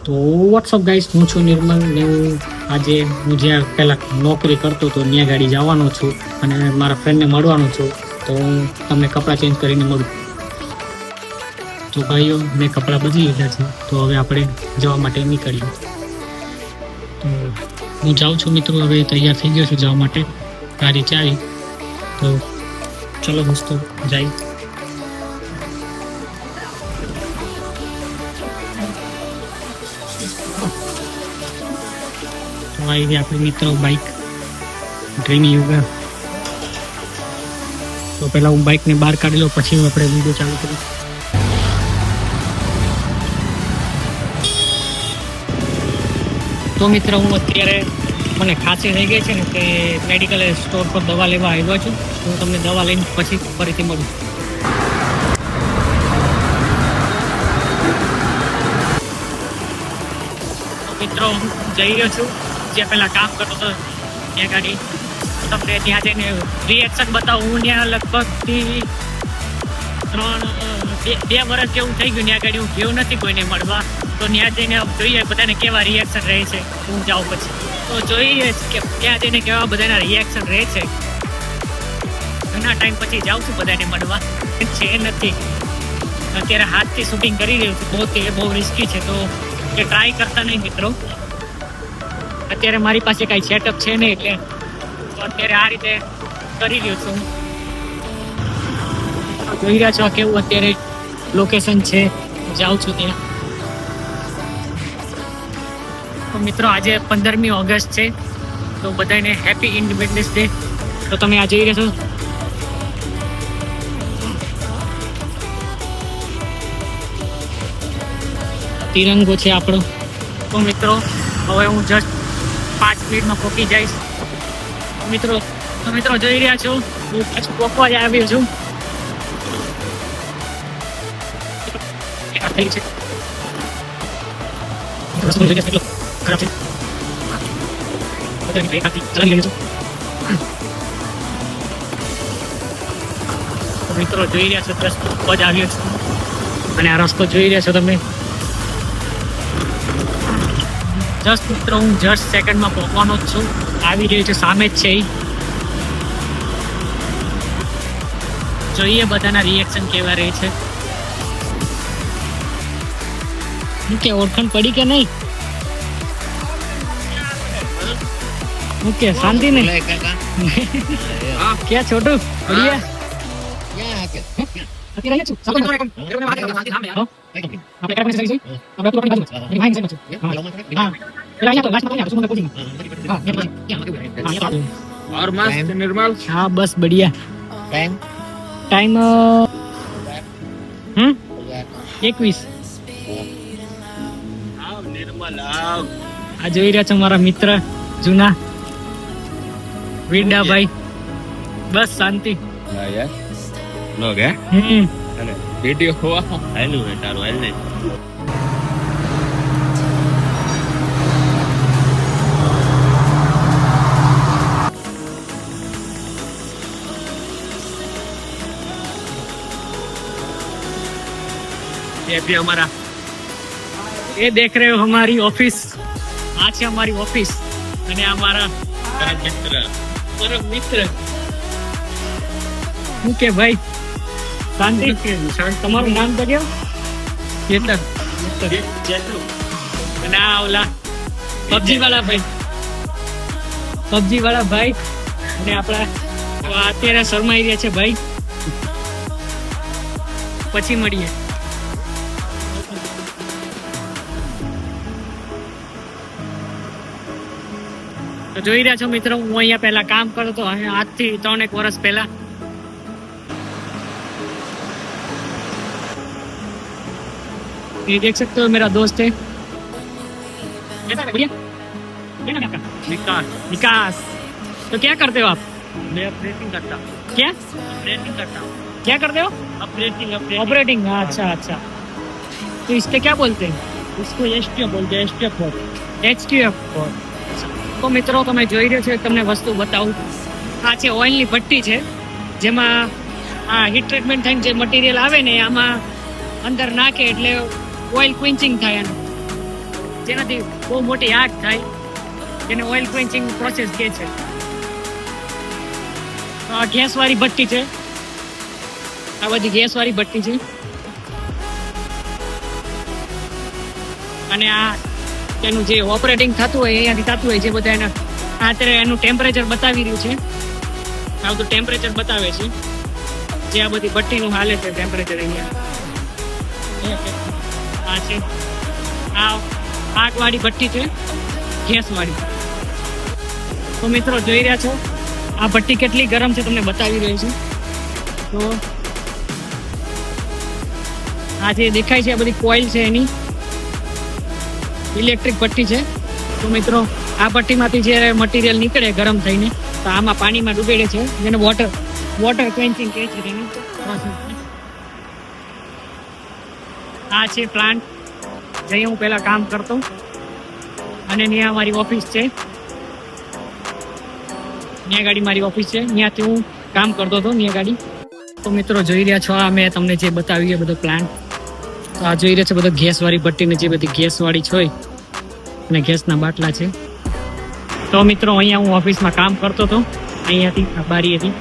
તો WhatsApp guys, હું છું નિર્મલ ને આજે હું જ્યાં પહેલાં નોકરી કરતો હતો ત્યાં ગાડી જવાનો છું અને મારા ફ્રેન્ડને મળવાનો છું. તો હું તમને કપડાં ચેન્જ કરીને મળું. તો ભાઈઓ, મેં કપડાં બદલી લીધા છે, તો હવે આપણે જવા માટે નીકળીએ. તો હું જાઉં છું મિત્રો, હવે તૈયાર થઈ ગયો છું જવા માટે. ગાડી ચાવી, તો ચલો દોસ્તો જાય. તો આવી આપણી મિત્રો બાઇક ડ્રીમ યુગર. તો પહેલાં હું બાઇકને બહાર કાઢી લઉં, પછી આપણે વિડીયો ચાલુ કરીએ. તો મિત્ર, હું અત્યારે મને ખાંસી થઈ ગઈ છે ને, તે મેડિકલ સ્ટોર પર દવા લેવા આવ્યો છું. હું તમને દવા લઈને પછી ફરીથી મળું. તો મિત્રો, હું જઈ રહ્યો છું જ્યાં પહેલાં કામ કરતો હતો ત્યાં ગાડી. તમને ત્યાં જઈને રિએક્શન બતાવું. હું ત્યાં લગભગથી 2 વર્ષ જેવું થઈ ગયું ત્યાં ગાડી હું ગયો નથી કોઈને મળવા. તો ત્યાં જઈને જોઈએ બધાને કેવા રિએક્શન રહે છે. હું જાઉં પછી તો જોઈએ કે ત્યાં જઈને કેવા બધાના રિએક્શન રહે છે. ઘણા ટાઈમ પછી જાઉં છું બધાને મળવા. છે નથી અત્યારે હાથથી શૂટિંગ કરી રહ્યું છું. બહુ રિસ્કી છે, તો એ ટ્રાય કરતા નહીં મિત્રો. અત્યારે મારી પાસે કાંઈ સેટઅપ છે નહીં, એટલે અત્યારે આ રીતે કરી રહ્યો છું. જોઈ રહ્યા છો કેવું અત્યારે લોકેશન છે, જાઉં છું ત્યાં. તો મિત્રો, આજે 15મી ઓગસ્ટ છે, તો બધાને હેપી ઇન્ડિપેન્ડન્સ ડે. તો તમે આ જોઈ રહ્યા છો તિરંગો છે આપણો. તો મિત્રો, હવે હું જસ્ટ 5 મિનિટમાં પહોંચી જઈશ. મિત્રો જોઈ રહ્યા છો, હું પહોંચવા જ આવ્યો છું. મિત્રો જોઈ રહ્યા છો, જસ્ટ પહોંચ આવ્યો છું અને આ રસ્તો જોઈ રહ્યા છો તમે. જસ્ટ મિત્રો, હું જસ્ટ સેકન્ડમાં પહોંચવાનો જ છું. આવી રહ્યું છે, સામે જ છે. જોઈએ બધાના રિએક્શન કેવા રહે છે. કે ઓળખાણ પડી કે નહીં? ઓકે, શાંતિ નહીં. ક્યાં છોટું बढ़िया और मस्त निर्मल. हाँ बस बढ़िया. टाइम 21. निर्मल આ જોઈ રહ્યા છો મારા મિત્ર જૂના વીરડાભાઈ. બસ શાંતિ. लोग है वीडियो हुआ हेलो बेटा हेलो ये भी हमारा, ये देख रहे हो हमारी ऑफिस. આ છે અમારી ઓફિસ અને અમારા પરમ મિત્ર. શું કે ભાઈ, શાંતિ? તમારું નામ તો કેવું? ચેતન. અને આ ઓલા પબજી વાળા ભાઈ અને આપણા અત્યારે શરમાઈ રહ્યા છે ભાઈ. પછી મળીએ. તો જોઈ રહ્યા છો મિત્રો, હું અહીંયા પહેલા કામ કરતો હતો, આજથી 3-1 વર્ષ પહેલા. ये देख सकते हो मेरा दोस्त है. कैसा है? बढ़िया. क्या नाम है आपका? विकास. तो क्या करते हो आप? मैं ऑपरेटिंग करता हूँ. क्या क्या करते हो? ऑपरेटिंग. अच्छा. तो इस पे क्या बोलते हैं? इसको एसटीएफ बोलते हैं. HTF. તો મિત્રો, તમે જોઈ રહ્યો છો, તમને વસ્તુ બતાવું. આ છે ઓઇલની ભઠ્ઠી છે, જેમાં આ હીટ ટ્રીટમેન્ટ થઈને જે મટીરિયલ આવે ને આમાં અંદર નાખે એટલે ઓઇલ ક્વિન્ચિંગ થાય. જેનાથી બહુ મોટી આગ થાય, જેને ઓઇલ ક્વેન્ચિંગ પ્રોસેસ કહે છે. તો આ ગેસવાળી ભઠ્ઠી છે, આ બધી ગેસવાળી ભઠ્ઠી છે. અને આ એનું જે ઓપરેટિંગ થતું હોય અહીંયાથી થતું હોય છે બધા એના. અત્યારે એનું ટેમ્પરેચર બતાવી રહ્યું છે, આ બધું ટેમ્પરેચર બતાવે છે જે આ બધી ભઠ્ઠીનું હાલે છે ટેમ્પરેચર અહીંયા. આ છે આ આગવાળી ભઠ્ઠી છે, ગેસવાળી. તો મિત્રો જોઈ રહ્યા છો આ ભઠ્ઠી કેટલી ગરમ છે તમને બતાવી રહી છે. તો આ જે દેખાય છે આ બધી કોઇલ છે એની, ઇલેક્ટ્રિક ભઠ્ઠી છે. તો મિત્રો આ ભઠ્ઠીમાંથી જે મટીરિયલ નીકળે ગરમ થઈને તો આમાં પાણીમાં ડૂબેડે છે, જેને વોટર ક્વેન્ચિંગ કહે છે તેની પ્રોસેસ. આ છે પ્લાન્ટ જઈ હું પહેલા કામ કરતો, અને ત્યાં મારી ઓફિસ છે, ત્યાં ગાડી મારી ઓફિસ છે, ત્યાંથી હું કામ કરતો હતો ત્યાં ગાડી. તો મિત્રો જોઈ રહ્યા છો આ મેં તમને જે બતાવ્યું એ બધો પ્લાન્ટ. તો આ જોઈ રહ્યા છો બધો ગેસવાળી ભઠ્ઠીને જે બધી ગેસવાળી છે હોય અને ગેસના બાટલા છે. તો મિત્રો અહીંયા હું ઓફિસમાં કામ કરતો હતો, અહીંયાથી આ બારી હતી.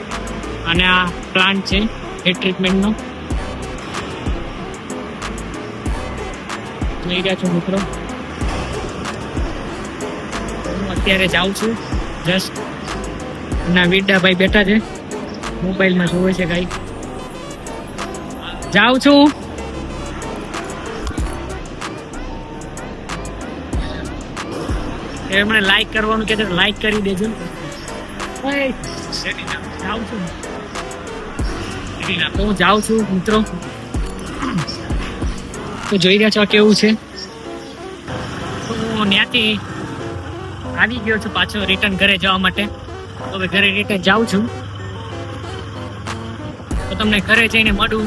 અને આ પ્લાન્ટ છે હીટ ટ્રીટમેન્ટનો, જોઈ રહ્યા છો મિત્રો. હું અત્યારે જાઉં છું જસ્ટ, ના વીરડાભાઈ બેઠા છે મોબાઈલમાં જોવે છે કાંઈ. જાઉં છું. એ મને લાઈક કરવાનું કે લાઈક કરી દેજો. જાઉં છું, તો હું જાઉં છું મિત્રો. તો જોઈ રહ્યા છો કેવું છે. તો હું ત્યાંથી આવી ગયો છું પાછો રિટર્ન ઘરે જવા માટે. તો હવે ઘરે રિટર્ન જાઉં છું, તો તમને ઘરે જઈને મળું.